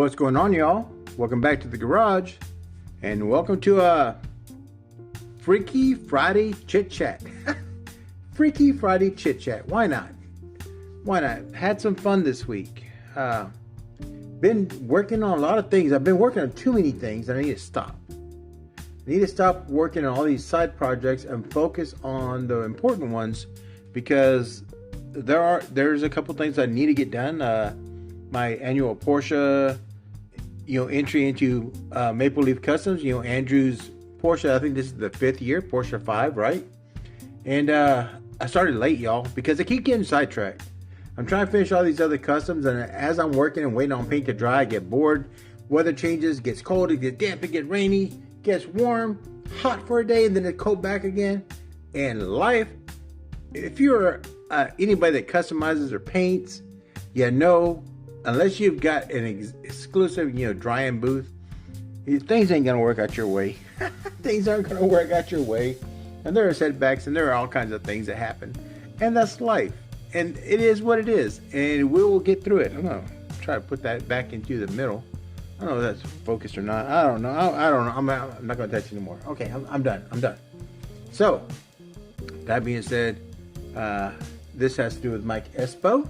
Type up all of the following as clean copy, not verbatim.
What's going on, y'all? Welcome back to the garage, and welcome to a Freaky Friday Chit Chat. Freaky Friday Chit Chat. Why not? Why not? Had some fun this week. Been working on a lot of things. I've been working on too many things, and I need to stop. I need to stop working on all these side projects and focus on the important ones, because there's a couple things I need to get done. My annual Porsche, entry into Maple Leaf Customs. Andrew's Porsche. I think this is the 5th year, Porsche 5, right? And I started late, y'all, because I keep getting sidetracked. I'm trying to finish all these other customs, and as I'm working and waiting on paint to dry, I get bored. Weather changes, gets cold, it gets damp, it gets rainy, gets warm, hot for a day, and then it cold back again. And life, if you're anybody that customizes or paints, unless you've got an exclusive, drying booth, things ain't gonna work out your way. Things aren't gonna work out your way, and there are setbacks, and there are all kinds of things that happen, and that's life. And it is what it is, and we will get through it. I'm gonna try to put that back into the middle. I don't know if that's focused or not. I don't know. I don't know. I'm not gonna touch it anymore. Okay, I'm done. So, that being said, this has to do with Mike Espo.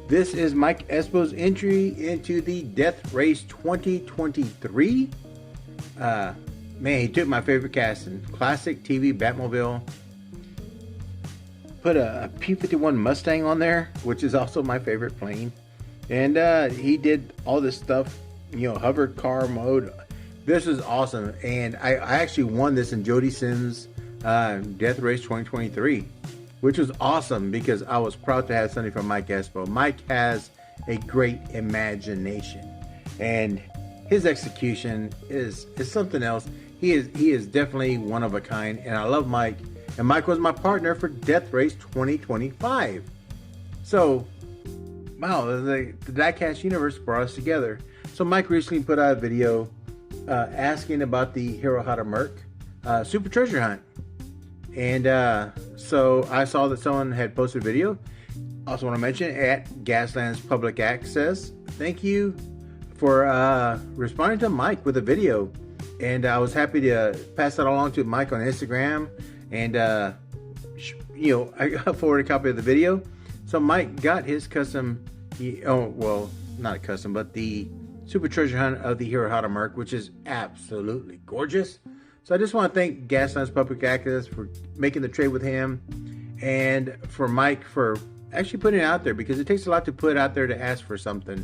This is Mike Espo's entry into the Death Race 2023. Man, he took my favorite casting, classic TV Batmobile. Put a P-51 Mustang on there, which is also my favorite plane. And he did all this stuff, hover car mode. This is awesome. And I actually won this in Jody Sims' Death Race 2023. Which was awesome, because I was proud to have something from Mike Espo. Mike has a great imagination, and his execution is something else. He is definitely one of a kind, and I love Mike. And Mike was my partner for Death Race 2025. So, wow, the Diecast universe brought us together. So Mike recently put out a video asking about the Hero How to Merc Super Treasure Hunt. And so I saw that someone had posted a video. Also want to mention, at Gasland's Public Access, thank you for responding to Mike with a video. And I was happy to pass that along to Mike on Instagram. And, I forwarded a copy of the video. So Mike got his custom, not a custom, but the Super Treasure Hunt of the Hero How to Merc, which is absolutely gorgeous. So I just want to thank Gasland's Public Access for making the trade with him, and for Mike for actually putting it out there, because it takes a lot to put out there to ask for something.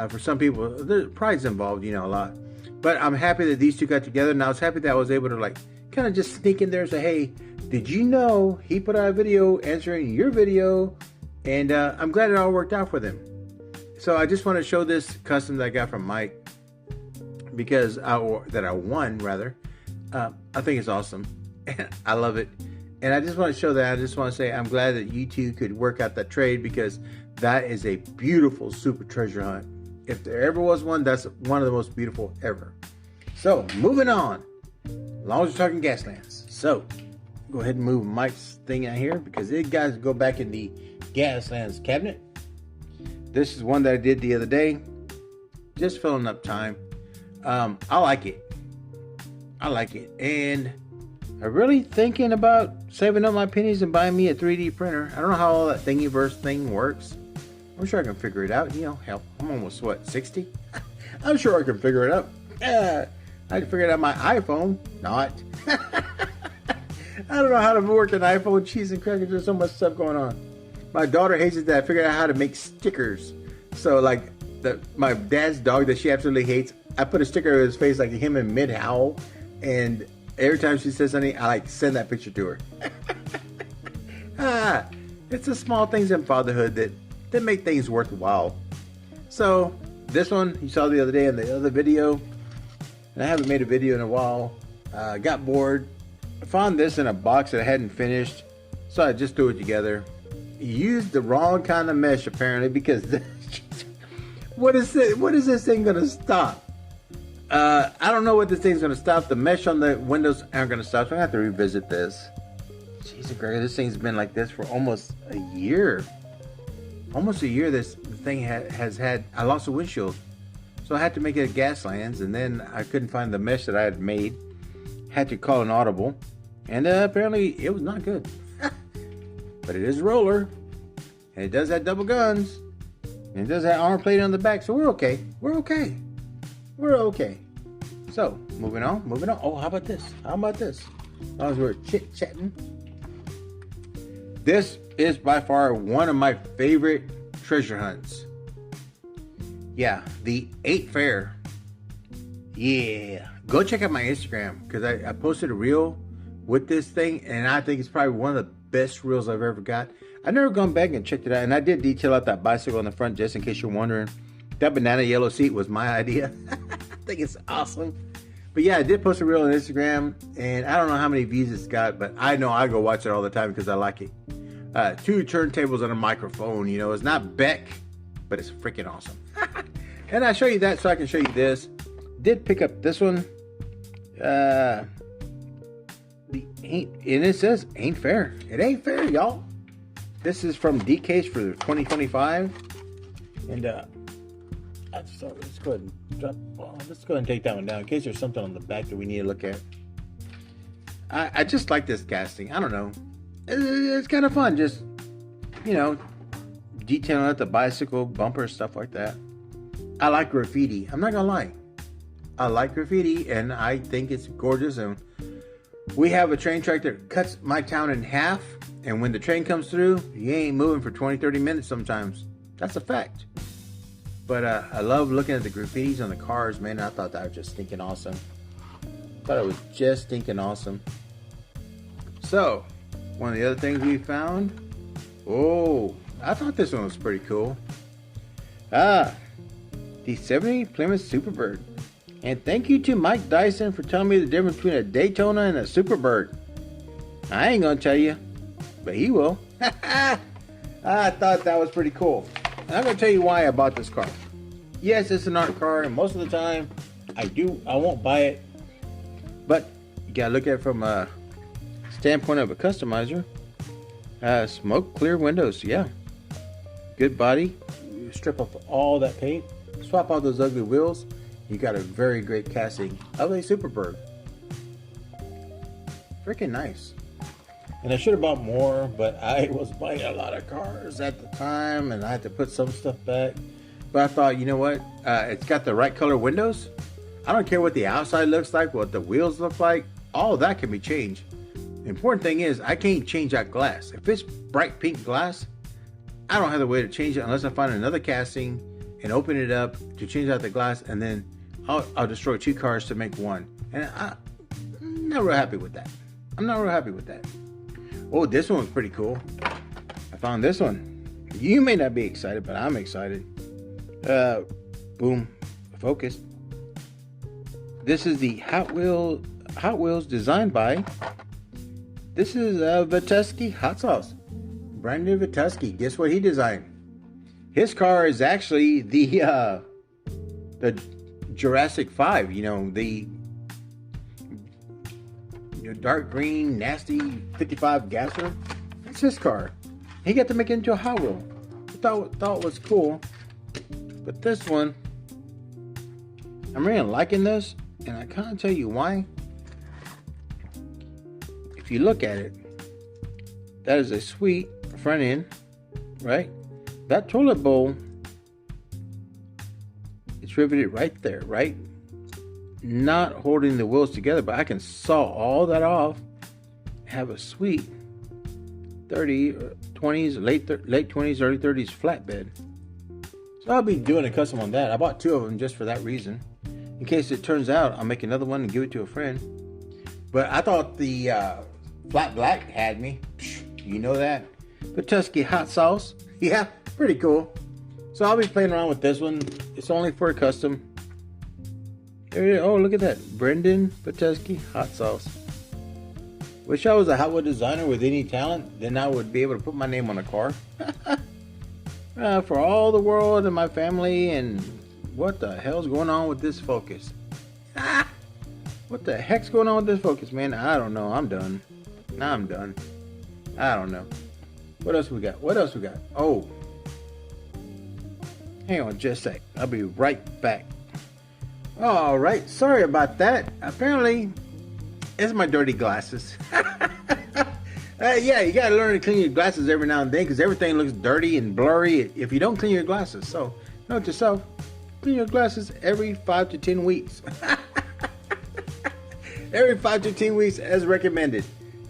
For some people, there's pride's involved, a lot. But I'm happy that these two got together, and I was happy that I was able to kind of just sneak in there and say, hey, did you know he put out a video answering your video? And I'm glad it all worked out for them. So I just want to show this custom that I got from Mike, because I won. I think it's awesome. I love it. And I just want to show that. I just want to say I'm glad that you two could work out that trade, because that is a beautiful super treasure hunt. If there ever was one, that's one of the most beautiful ever. So, moving on. As long as we're talking Gaslands. So, go ahead and move Mike's thing out here, because it guys go back in the Gaslands cabinet. This is one that I did the other day. Just filling up time. I like it. And I'm really thinking about saving up my pennies and buying me a 3D printer. I don't know how all that Thingiverse thing works. I'm sure I can figure it out. Hell, I'm almost, 60? I'm sure I can figure it out. I can figure it out my iPhone. Not. I don't know how to work an iPhone. Cheese and crackers. There's so much stuff going on. My daughter hates it that I figured out how to make stickers. So, my dad's dog that she absolutely hates, I put a sticker of his face, like him in mid-howl. And every time she says something, I send that picture to her. It's the small things in fatherhood that make things worthwhile. So this one you saw the other day in the other video, and I haven't made a video in a while. Got bored. I found this in a box that I hadn't finished, so I just threw it together. Used the wrong kind of mesh apparently, because what is this thing gonna stop? I don't know what this thing's going to stop. The mesh on the windows aren't going to stop, so I'm going to have to revisit this. Jesus Christ, this thing's been like this for almost a year. Almost a year this thing has had. I lost a windshield. So So I had to make it a gas lines, and then I couldn't find the mesh that I had made. Had to call an audible, and apparently it was not good. But it is a roller, and it does have double guns, and it does have armor plate on the back, so we're okay. We're okay. We're okay. So, moving on. Oh, how about this? As long as we're chit-chatting. This is by far one of my favorite treasure hunts. Yeah, the 8 Fair. Yeah. Go check out my Instagram, because I posted a reel with this thing, and I think it's probably one of the best reels I've ever got. I've never gone back and checked it out, and I did detail out that bicycle on the front, just in case you're wondering. That banana yellow seat was my idea. I think it's awesome. But yeah, I did post a reel on Instagram, and I don't know how many views it's got, but I know I go watch it all the time because I like it. 2 turntables and a microphone, you know. It's not Beck, but it's freaking awesome. And I show you that so I can show you this. Did pick up this one. And it says ain't fair. It ain't fair, y'all. This is from DCase for 2025. And let's go ahead and drop. Well, let's go ahead and take that one down in case there's something on the back that we need to look at. I just like this casting. I don't know. It's kind of fun, just, you know, detailing out the bicycle, bumper, stuff like that. I like graffiti. I'm not gonna lie. I like graffiti, and I think it's gorgeous. And we have a train track that cuts my town in half, and when the train comes through, you ain't moving for 20-30 minutes sometimes. That's a fact. But I love looking at the graffitis on the cars, man. I thought that was just stinking awesome. Thought it was just stinking awesome. So, one of the other things we found. Oh, I thought this one was pretty cool. The 70 Plymouth Superbird. And thank you to Mike Dyson for telling me the difference between a Daytona and a Superbird. I ain't gonna tell you, but he will. I thought that was pretty cool. And I'm gonna tell you why I bought this car. Yes, it's an art car, and most of the time I won't buy it. But you gotta look at it from a standpoint of a customizer. Smoke clear windows, yeah. Good body. You strip off all that paint, swap out those ugly wheels. You got a very great casting of a Superbird. Freaking nice. And I should have bought more, but I was buying a lot of cars at the time, and I had to put some stuff back. But I thought, you know what? It's got the right color windows. I don't care what the outside looks like, what the wheels look like. All of that can be changed. The important thing is, I can't change that glass. If it's bright pink glass, I don't have the way to change it unless I find another casting and open it up to change out the glass, and then I'll destroy 2 cars to make one. And I'm not real happy with that. Oh, this one was pretty cool. I found this one. You may not be excited, but I'm excited. Boom. Focus. This is the Hot Wheels designed by. This is Vitesky Hot Sauce. Brandon Vitesky. Guess what he designed? His car is actually the Jurassic 5. You know, the dark green, nasty 55 gasser. That's his car. He got to make it into a Hot Wheel. I thought it was cool. But this one, I'm really liking this, and I can't tell you why. If you look at it, that is a sweet front end, right? That toilet bowl, it's riveted right there, right? Not holding the wheels together, but I can saw all that off, have a sweet 20s, late 20s, early 30s flatbed. So I'll be doing a custom on that. I bought 2 of them just for that reason. In case it turns out, I'll make another one and give it to a friend. But I thought the flat black had me. You know that. Vitesky Hot Sauce. Yeah, pretty cool. So I'll be playing around with this one. It's only for a custom. There it is. Oh, look at that. Brendan Vitesky Hot Sauce. Wish I was a Hot Wheel designer with any talent. Then I would be able to put my name on a car. For all the world and my family. And what the hell's going on with this Focus? What the heck's going on with this Focus, man? I don't know. I'm done. I'm done. I don't know. What else we got? Oh. Hang on just a sec. I'll be right back. All right, sorry about that. Apparently, it's my dirty glasses. Yeah, you gotta learn to clean your glasses every now and then because everything looks dirty and blurry if you don't clean your glasses. So, note to yourself, clean your glasses every 5 to 10 weeks. Every 5 to 10 weeks as recommended.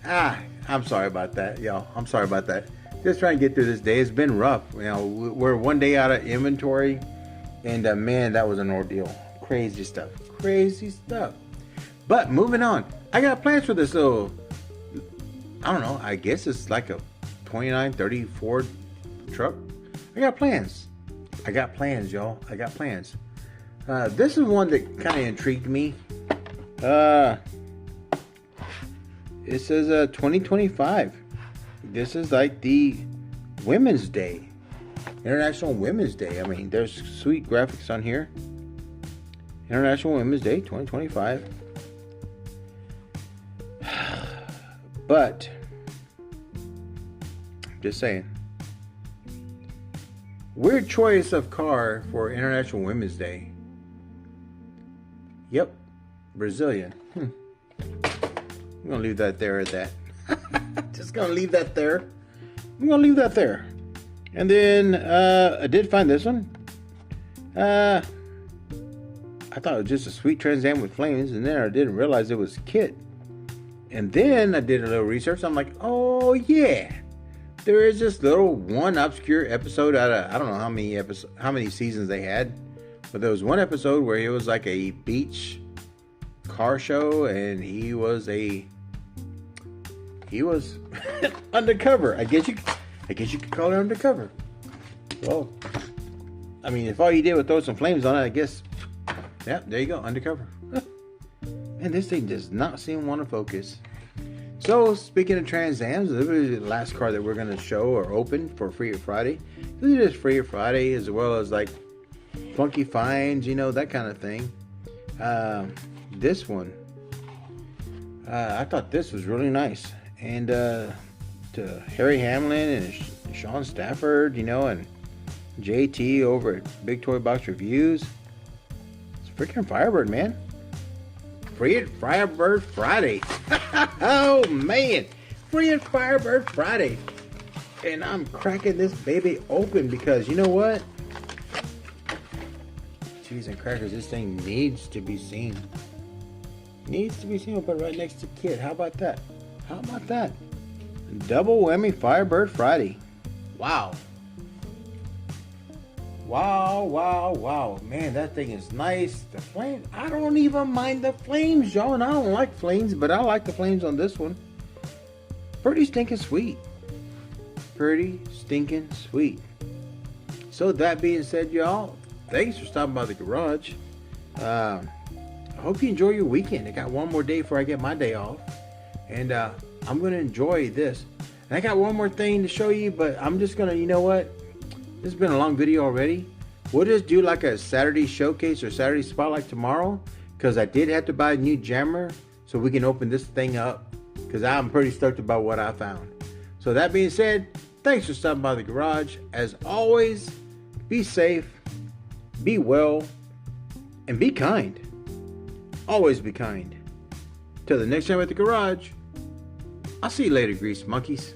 I'm sorry about that, y'all. I'm sorry about that. Just trying to get through this day. It's been rough. You know, we're one day out of inventory, and man, that was an ordeal. Crazy stuff. Crazy stuff. But moving on, I got plans for this little, I don't know, I guess it's like a 29, 30 Ford truck. I got plans. I got plans, y'all. I got plans. This is one that kind of intrigued me. It says 2025. This is like the Women's Day. International Women's Day. I mean, there's sweet graphics on here. International Women's Day 2025. But just saying. Weird choice of car for International Women's Day. Yep. Brazilian. I'm gonna leave that there at that. Just gonna leave that there. I'm gonna leave that there. And then I did find this one. I thought it was just a sweet Trans Am with flames, and then I didn't realize it was Chit. And then I did a little research. I'm like, oh yeah, there is this little one obscure episode out of I don't know how many seasons they had, but there was one episode where it was like a beach car show, and he was undercover. I guess you could call it undercover. Well, I mean, if all you did was throw some flames on it, I guess. Yeah, there you go, undercover. And this thing does not seem to want to focus. So, speaking of Trans Ams, this is the last car that we're going to show or open for Free Friday. This is Free Friday, as well as like funky finds, you know, that kind of thing. This one, I thought this was really nice. And to Harry Hamlin and Sean Stafford, you know, and JT over at Big Toy Box Reviews. It's freaking Firebird, man. Free Firebird Friday. Oh, man. Free Firebird Friday. And I'm cracking this baby open because, you know what? Cheese and crackers, this thing needs to be seen. Needs to be seen. We'll put it right next to Chit. How about that? How about that? Double whammy Firebird Friday. Wow. Wow, wow, wow. Man, that thing is nice. The flame, I don't even mind the flames, y'all. And I don't like flames, but I like the flames on this one. Pretty stinking sweet. Pretty stinking sweet. So that being said, y'all, thanks for stopping by the garage. I hope you enjoy your weekend. I got one more day before I get my day off. And I'm going to enjoy this. And I got one more thing to show you, but I'm just going to, you know what? This has been a long video already. We'll just do like a Saturday showcase or Saturday spotlight tomorrow, because I did have to buy a new jammer so we can open this thing up, because I'm pretty stoked about what I found. So that being said, thanks for stopping by the garage. As always, be safe, be well, and be kind. Always be kind. Till the next time at the garage, I'll see you later, grease monkeys.